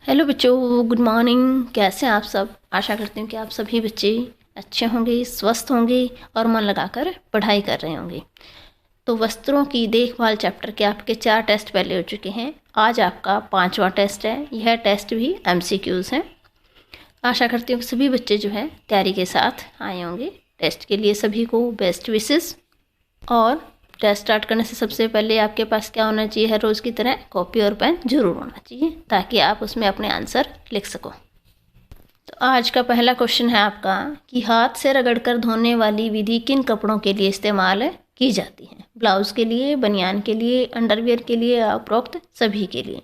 Hello बच्चों, good morning. कैसे हैं आप सब? आशा करती हूँ कि आप सभी बच्चे अच्छे होंगे, स्वस्थ होंगे और मन लगाकर पढ़ाई कर रहे होंगे। तो वस्त्रों की देखभाल चैप्टर के आपके 4 टेस्ट पहले हो चुके हैं। आज आपका 5वां टेस्ट है। यह टेस्ट भी MCQs हैं। आशा करती हूँ कि सभी बच्चे जो है तैयारी के साथ आए होंगे। टेस्ट के लिए सभी को बेस्ट विशेस। और टेस्ट स्टार्ट करने से सबसे पहले आपके पास क्या होना चाहिए? हर रोज़ की तरह कॉपी और पेन जरूर होना चाहिए ताकि आप उसमें अपने आंसर लिख सको। तो आज का पहला क्वेश्चन है आपका कि हाथ से रगड़कर धोने वाली विधि किन कपड़ों के लिए इस्तेमाल की जाती है? ब्लाउज के लिए, बनियान के लिए, अंडरवियर के लिए या उपरोक्त सभी के लिए?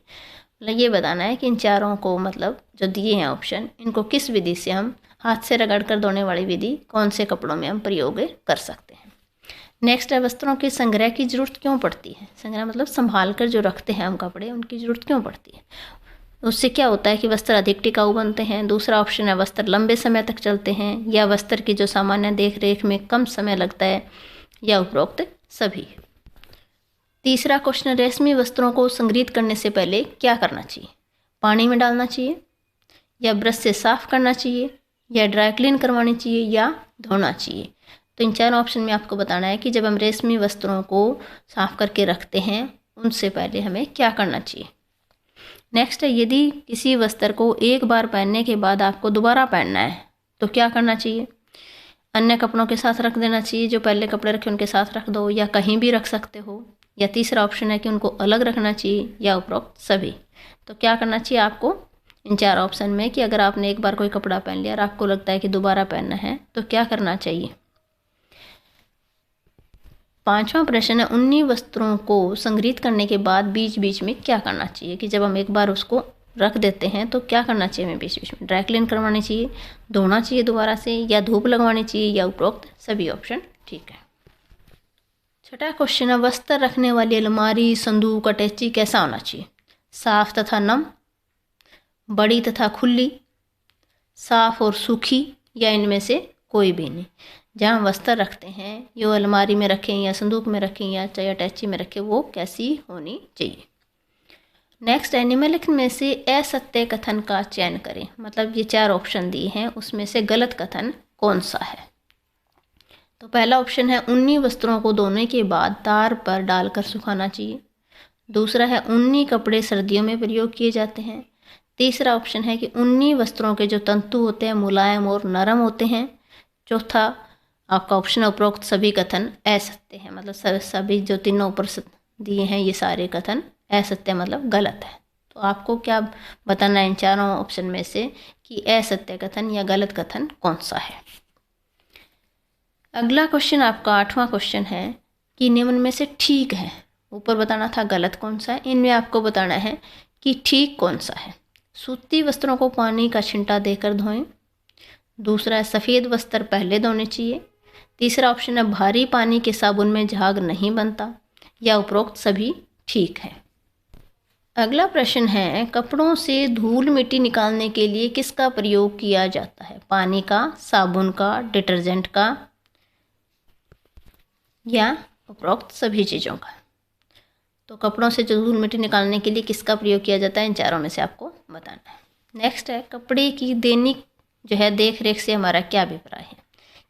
मतलब ये बताना है कि इन चारों को, मतलब जो दिए हैं ऑप्शन, इनको किस विधि से हम हाथ से रगड़कर धोने वाली विधि कौन से कपड़ों में हम प्रयोग कर सकते हैं। नेक्स्ट है, वस्त्रों के संग्रह की जरूरत क्यों पड़ती है? संग्रह मतलब संभाल कर जो रखते हैं हम कपड़े, उनकी जरूरत क्यों पड़ती है? उससे क्या होता है कि वस्त्र अधिक टिकाऊ बनते हैं। दूसरा ऑप्शन है, वस्त्र लंबे समय तक चलते हैं, या वस्त्र की जो सामान्य देख रेख में कम समय लगता है, या उपरोक्त सभी। तीसरा क्वेश्चन, रेशमी वस्त्रों को संग्रहित करने से पहले क्या करना चाहिए? पानी में डालना चाहिए, या ब्रश से साफ करना चाहिए, या ड्राई क्लीन करवानी चाहिए, या धोना चाहिए? तो इन चार ऑप्शन में आपको बताना है कि जब हम रेशमी वस्त्रों को साफ करके रखते हैं उनसे पहले हमें क्या करना चाहिए। नेक्स्ट है, यदि किसी वस्त्र को एक बार पहनने के बाद आपको दोबारा पहनना है तो क्या करना चाहिए? अन्य कपड़ों के साथ रख देना चाहिए, जो पहले कपड़े रखे उनके साथ रख दो, या कहीं भी रख सकते हो, या तीसरा ऑप्शन है कि उनको अलग रखना चाहिए, या उपरोक्त सभी। तो क्या करना चाहिए आपको इन चार ऑप्शन में कि अगर आपने एक बार कोई कपड़ा पहन लिया और आपको लगता है कि दोबारा पहनना है तो क्या करना चाहिए। पांचवा प्रश्न है, ऊनी वस्त्रों को संग्रहित करने के बाद बीच बीच में क्या करना चाहिए? कि जब हम एक बार उसको रख देते हैं तो क्या करना चाहिए हमें बीच बीच में? ड्राई क्लीन करवानी चाहिए, धोना चाहिए दोबारा से, या धूप लगवानी चाहिए, या उपरोक्त सभी ऑप्शन ठीक है। छठा क्वेश्चन है, वस्त्र रखने वाली अलमारी, संदूक, अटैची कैसा होना चाहिए? साफ तथा नम, बड़ी तथा खुली, साफ और सूखी, या इनमें से कोई भी नहीं? जहाँ वस्त्र रखते हैं, यो अलमारी में रखें या संदूक में रखें या चाहे अटैची में रखें, वो कैसी होनी चाहिए। नेक्स्ट है, निम्नलिखित में से असत्य कथन का चयन करें। मतलब ये चार ऑप्शन दिए हैं, उसमें से गलत कथन कौन सा है? तो पहला ऑप्शन है, ऊनी वस्त्रों को धोने के बाद तार पर डालकर सुखाना चाहिए। दूसरा है, ऊनी कपड़े सर्दियों में प्रयोग किए जाते हैं। तीसरा ऑप्शन है कि ऊनी वस्त्रों के जो तंतु होते हैं मुलायम और नरम होते हैं। चौथा आपका ऑप्शन उपरोक्त सभी कथन असत्य है। मतलब सभी जो तीनों ऊपर दिए हैं ये सारे कथन असत्य, मतलब गलत है। तो आपको क्या बताना है इन चारों ऑप्शन में से कि असत्य कथन या गलत कथन कौन सा है। अगला क्वेश्चन आपका 8वां क्वेश्चन है कि निम्न में से ठीक है। ऊपर बताना था गलत कौन सा है, इनमें आपको बताना है कि ठीक कौन सा है। सूती वस्त्रों को पानी का छिंटा देकर धोएं। दूसरा है, सफ़ेद वस्त्र पहले धोने चाहिए। तीसरा ऑप्शन है, भारी पानी के साबुन में झाग नहीं बनता, या उपरोक्त सभी ठीक है। अगला प्रश्न है, कपड़ों से धूल मिट्टी निकालने के लिए किसका प्रयोग किया जाता है? पानी का, साबुन का, डिटर्जेंट का, या उपरोक्त सभी चीज़ों का? तो कपड़ों से जो धूल मिट्टी निकालने के लिए किसका प्रयोग किया जाता है, इन चारों में से आपको बताना है। नेक्स्ट है, कपड़े की दैनिक जो है देख रेख से हमारा क्या अभिप्राय है?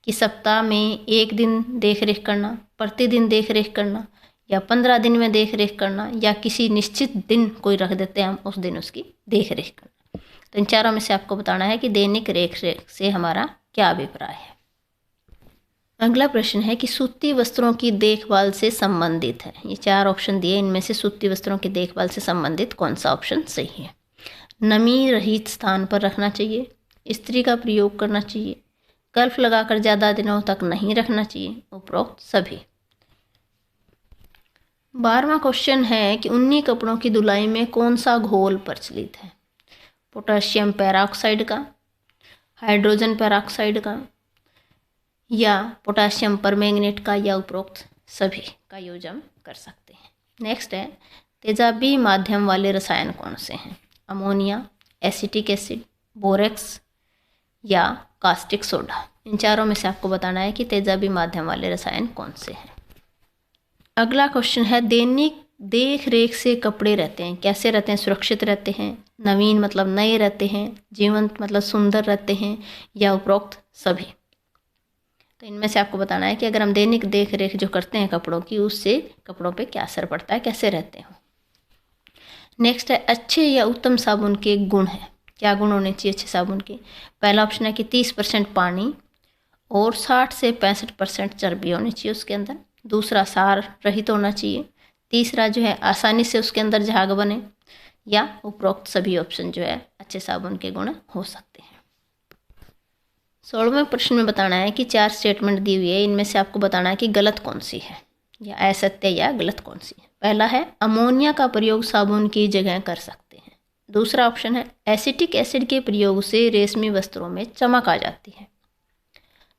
कि सप्ताह में एक दिन देख रेख करना, प्रतिदिन देख रेख करना, या 15 दिन में देख रेख करना, या किसी निश्चित दिन कोई रख देते हैं हम, उस दिन उसकी देख रेख करना। तो इन चारों में से आपको बताना है कि दैनिक रेख रेख से हमारा क्या अभिप्राय है। अगला प्रश्न है कि सूती वस्त्रों की देखभाल से संबंधित है। ये चार ऑप्शन दिए, इनमें से सूती वस्त्रों की देखभाल से संबंधित कौन सा ऑप्शन सही है? नमी रहित स्थान पर रखना चाहिए, इस्त्री का प्रयोग करना चाहिए, कर्फ लगाकर ज़्यादा दिनों तक नहीं रखना चाहिए, उपरोक्त सभी। 12वां क्वेश्चन है कि ऊनी कपड़ों की धुलाई में कौन सा घोल प्रचलित है? पोटेशियम पेरोक्साइड का, हाइड्रोजन पेरोक्साइड का, या पोटेशियम परमैंगनेट का, या उपरोक्त सभी का यूज हम कर सकते हैं। नेक्स्ट है, तेजाबी माध्यम वाले रसायन कौन से हैं? अमोनिया, एसिटिक एसिड, बोरेक्स, या कास्टिक सोडा? इन चारों में से आपको बताना है कि तेजाबी माध्यम वाले रसायन कौन से हैं। अगला क्वेश्चन है, दैनिक देख रेख से कपड़े रहते हैं, कैसे रहते हैं? सुरक्षित रहते हैं, नवीन मतलब नए रहते हैं, जीवंत मतलब सुंदर रहते हैं, या उपरोक्त सभी। तो इनमें से आपको बताना है कि अगर हम दैनिक देख रेख जो करते हैं कपड़ों की, उससे कपड़ों पे क्या असर पड़ता है, कैसे रहते हैं। नेक्स्ट है अच्छे या उत्तम साबुन के गुण है। क्या गुण होने चाहिए अच्छे साबुन के? पहला ऑप्शन है कि 30% पानी और 60 से 65% चर्बी होनी चाहिए उसके अंदर। दूसरा सार रहित होना चाहिए। तीसरा जो है आसानी से उसके अंदर झाग बने, या उपरोक्त सभी ऑप्शन जो है अच्छे साबुन के गुण हो सकते हैं। 16वें प्रश्न में बताना है कि 4 स्टेटमेंट दी हुई है, इनमें से आपको बताना है कि गलत कौन सी है, या असत्य या गलत कौन सी है। पहला है अमोनिया का प्रयोग साबुन की जगह कर सकते हैं। दूसरा ऑप्शन है एसिटिक एसिड के प्रयोग से रेशमी वस्त्रों में चमक आ जाती है।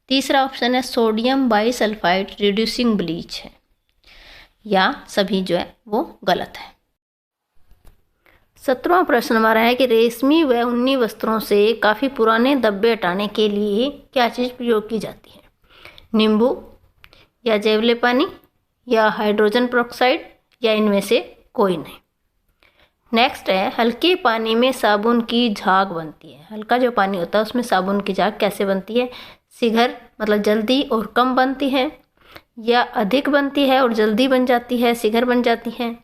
तीसरा ऑप्शन है सोडियम बाइसल्फाइड रिड्यूसिंग ब्लीच है, या सभी जो है वो गलत है। 17वां प्रश्न हमारा है कि रेशमी व ऊनी वस्त्रों से काफ़ी पुराने धब्बे हटाने के लिए क्या चीज़ प्रयोग की जाती है? नींबू, या जैवले पानी, या हाइड्रोजन पेरोक्साइड, या इनमें से कोई नहीं। नेक्स्ट है हल्के पानी में साबुन की झाग बनती है। हल्का जो पानी होता है उसमें साबुन की झाग कैसे बनती है? शीघ्र मतलब जल्दी और कम बनती है, या अधिक बनती है और जल्दी बन जाती है, शीघ्र बन जाती है,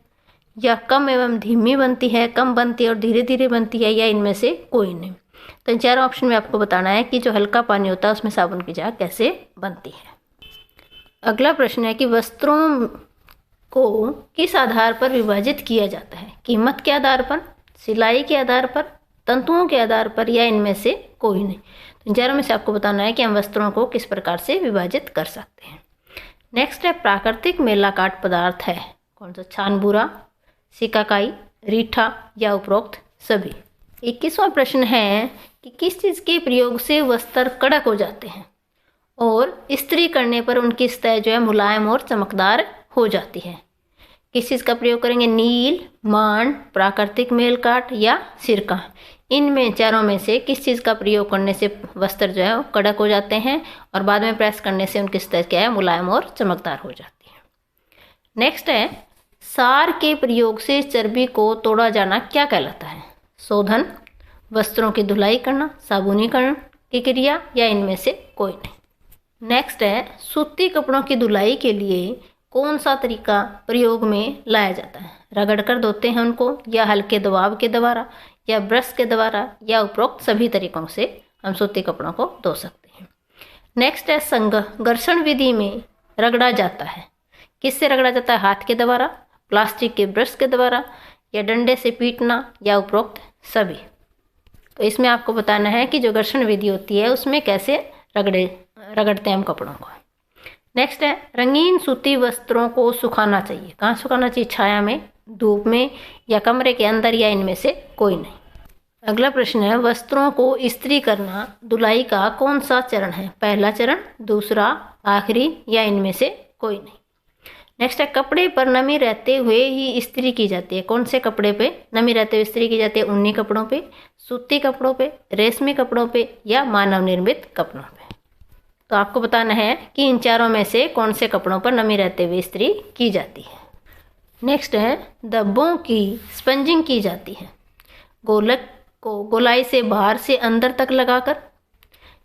या कम एवं धीमी बनती है, कम बनती है और धीरे धीरे बनती है, या इनमें से कोई नहीं। तो इन चारों ऑप्शन में आपको बताना है कि जो हल्का पानी होता है उसमें साबुन की झाग कैसे बनती है। अगला प्रश्न है कि वस्त्रों को किस आधार पर विभाजित किया जाता है? कीमत के आधार पर, सिलाई के आधार पर, तंतुओं के आधार पर, या इनमें से कोई नहीं। तो इन चारों में से आपको बताना है कि हम वस्त्रों को किस प्रकार से विभाजित कर सकते हैं। नेक्स्ट है प्राकृतिक मेलाकाट पदार्थ है कौन सा? छानबूरा, सिकाकाई, रीठा, या उपरोक्त सभी। 21वां प्रश्न है कि किस चीज़ के प्रयोग से वस्त्र कड़क हो जाते हैं और इस्त्री करने पर उनकी सतह जो है मुलायम और चमकदार हो जाती है? किस चीज़ का प्रयोग करेंगे? नील, मान, प्राकृतिक मेलकाट, या सिरका। इनमें चारों में से किस चीज़ का प्रयोग करने से वस्त्र जो है वो कड़क हो जाते हैं और बाद में प्रेस करने से उनकी सतह क्या है? मुलायम और चमकदार हो जाती है। नेक्स्ट है सार के प्रयोग से चर्बी को तोड़ा जाना क्या कहलाता है? शोधन, वस्त्रों की धुलाई करना, साबुनीकरण की क्रिया, या इनमें से कोई नहीं। नेक्स्ट है सूती कपड़ों की धुलाई के लिए कौन सा तरीका प्रयोग में लाया जाता है? रगड़ कर धोते हैं उनको, या हल्के दबाव के द्वारा, या ब्रश के द्वारा, या उपरोक्त सभी तरीकों से हम सूती कपड़ों को धो सकते हैं। नेक्स्ट है संघर्षण विधि में रगड़ा जाता है। किससे रगड़ा जाता है? हाथ के द्वारा, प्लास्टिक के ब्रश के द्वारा, या डंडे से पीटना, या उपरोक्त सभी। तो इसमें आपको बताना है कि जो घर्षण विधि होती है उसमें कैसे रगड़ते हैं हम कपड़ों को। नेक्स्ट है रंगीन सूती वस्त्रों को सुखाना चाहिए। कहाँ सुखाना चाहिए? छाया में, धूप में, या कमरे के अंदर, या इनमें से कोई नहीं। अगला प्रश्न है वस्त्रों को इस्त्री करना धुलाई का कौन सा चरण है? पहला चरण, दूसरा, आखिरी, या इनमें से कोई नहीं। नेक्स्ट है कपड़े पर नमी रहते हुए ही इस्त्री की जाती है। कौन से कपड़े पे नमी रहते हुए इस्त्री की जाती है? ऊनी कपड़ों पे, सूती कपड़ों पे, रेशमी कपड़ों पे, या मानव निर्मित कपड़ों पे। तो आपको बताना है कि इन चारों में से कौन से कपड़ों पर नमी रहते हुए इस्त्री की जाती है। नेक्स्ट है धब्बों की स्पंजिंग की जाती है। गोलक को गोलाई से बाहर से अंदर तक लगाकर,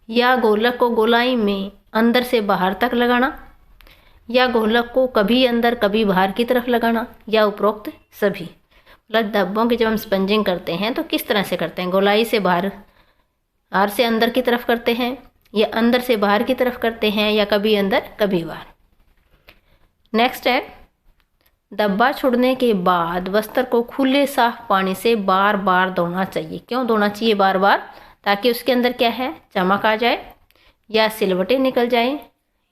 या गोलक को गोलाई में अंदर से बाहर तक लगाना, या गोलक को कभी अंदर कभी बाहर की तरफ लगाना, या उपरोक्त सभी। मतलब धब्बों की जब हम स्पंजिंग करते हैं तो किस तरह से करते हैं? गोलाई से बाहर से अंदर की तरफ करते हैं, या अंदर से बाहर की तरफ करते हैं, या कभी अंदर कभी बाहर। नेक्स्ट है धब्बा छोड़ने के बाद वस्त्र को खुले साफ पानी से बार बार धोना चाहिए। क्यों धोना चाहिए बार बार? ताकि उसके अंदर क्या है? चमक आ जाए, या सिलवटें निकल जाए,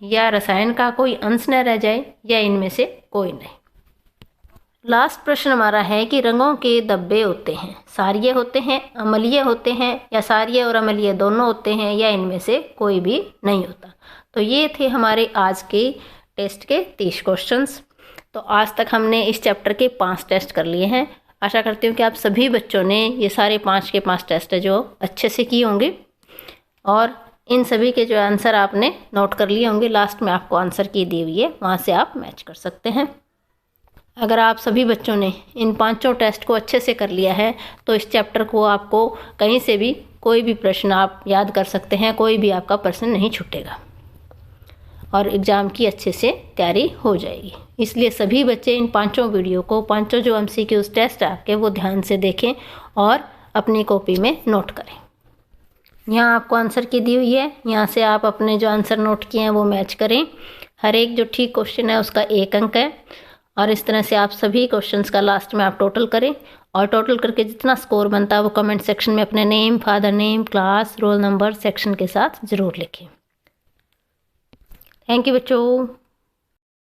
या रसायन का कोई अंश न रह जाए, या इनमें से कोई नहीं। लास्ट प्रश्न हमारा है कि रंगों के धब्बे होते हैं, सारिये होते हैं, अम्लीय होते हैं, या सारिये और अम्लीय दोनों होते हैं, या इनमें से कोई भी नहीं होता। तो ये थे हमारे आज के टेस्ट के 30 क्वेश्चंस। तो आज तक हमने इस चैप्टर के 5 टेस्ट कर लिए हैं। आशा करती हूँ कि आप सभी बच्चों ने ये सारे 5 के 5 टेस्ट जो अच्छे से किए होंगे, और इन सभी के जो आंसर आपने नोट कर लिए होंगे। लास्ट में आपको आंसर की दी हुई है, वहाँ से आप मैच कर सकते हैं। अगर आप सभी बच्चों ने इन 5 टेस्ट को अच्छे से कर लिया है तो इस चैप्टर को आपको कहीं से भी कोई भी प्रश्न आप याद कर सकते हैं, कोई भी आपका प्रश्न नहीं छूटेगा और एग्ज़ाम की अच्छे से तैयारी हो जाएगी। इसलिए सभी बच्चे इन 5 वीडियो को, 5 जो MCQs टेस्ट आपके, वो ध्यान से देखें और अपनी कॉपी में नोट करें। यहाँ आपको आंसर की दी हुई है, यहाँ से आप अपने जो आंसर नोट किए हैं वो मैच करें। हर एक जो ठीक क्वेश्चन है उसका 1 अंक है और इस तरह से आप सभी क्वेश्चंस का लास्ट में आप टोटल करें और टोटल करके जितना स्कोर बनता है वो कमेंट सेक्शन में अपने name, father name, class, roll number, section के साथ ज़रूर लिखें। थैंक यू बच्चों।